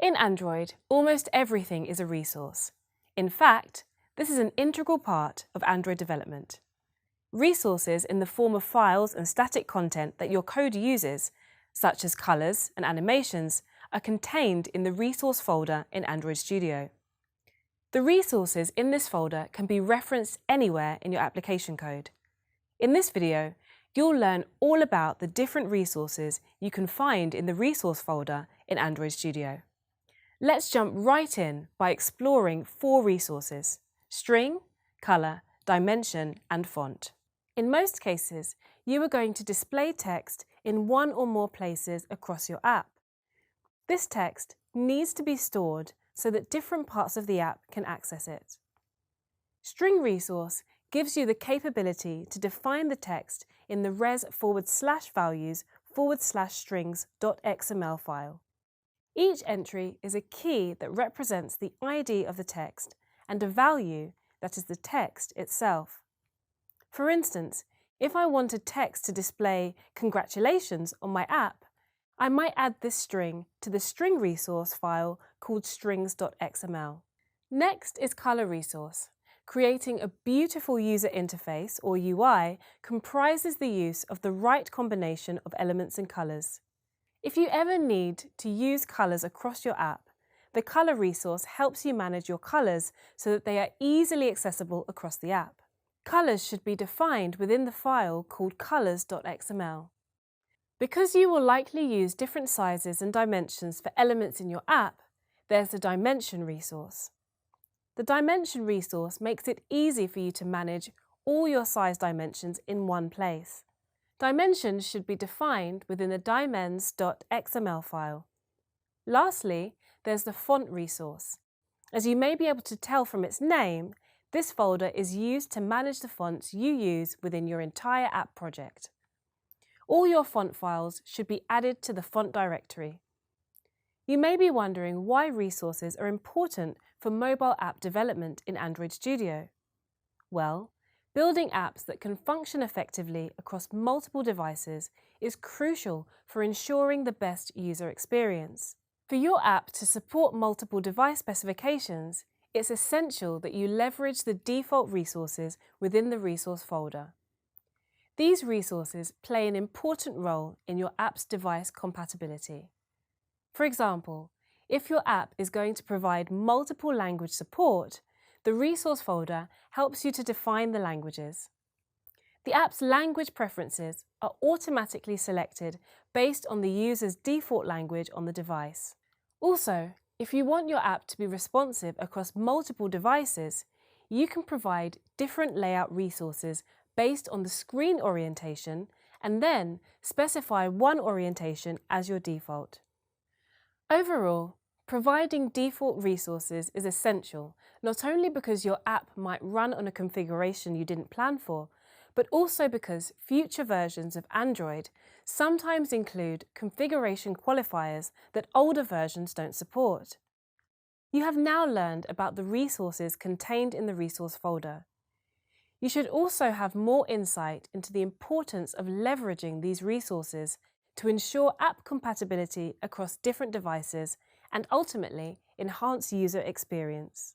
In Android, almost everything is a resource. In fact, this is an integral part of Android development. Resources in the form of files and static content that your code uses, such as colors and animations, are contained in the resource folder in Android Studio. The resources in this folder can be referenced anywhere in your application code. In this video, you'll learn all about the different resources you can find in the resource folder in Android Studio. Let's jump right in by exploring 4 resources: string, color, dimension, and font. In most cases, you are going to display text in one or more places across your app. This text needs to be stored so that different parts of the app can access it. String resource gives you the capability to define the text in the res/values/strings.xml file. Each entry is a key that represents the ID of the text and a value that is the text itself. For instance, if I wanted text to display "Congratulations" on my app, I might add this string to the string resource file called strings.xml. Next is color resource. Creating a beautiful user interface, or UI, comprises the use of the right combination of elements and colors. If you ever need to use colors across your app, the color resource helps you manage your colors so that they are easily accessible across the app. Colors should be defined within the file called colors.xml. Because you will likely use different sizes and dimensions for elements in your app, there's the dimension resource. The dimension resource makes it easy for you to manage all your size dimensions in one place. Dimensions should be defined within the dimens.xml file. Lastly, there's the font resource. As you may be able to tell from its name, this folder is used to manage the fonts you use within your entire app project. All your font files should be added to the font directory. You may be wondering why resources are important for mobile app development in Android Studio. Well, building apps that can function effectively across multiple devices is crucial for ensuring the best user experience. For your app to support multiple device specifications, it's essential that you leverage the default resources within the resource folder. These resources play an important role in your app's device compatibility. For example, if your app is going to provide multiple language support, the resource folder helps you to define the languages. The app's language preferences are automatically selected based on the user's default language on the device. Also, if you want your app to be responsive across multiple devices, you can provide different layout resources based on the screen orientation and then specify one orientation as your default. Overall, providing default resources is essential, not only because your app might run on a configuration you didn't plan for, but also because future versions of Android sometimes include configuration qualifiers that older versions don't support. You have now learned about the resources contained in the resource folder. You should also have more insight into the importance of leveraging these resources to ensure app compatibility across different devices and ultimately enhance user experience.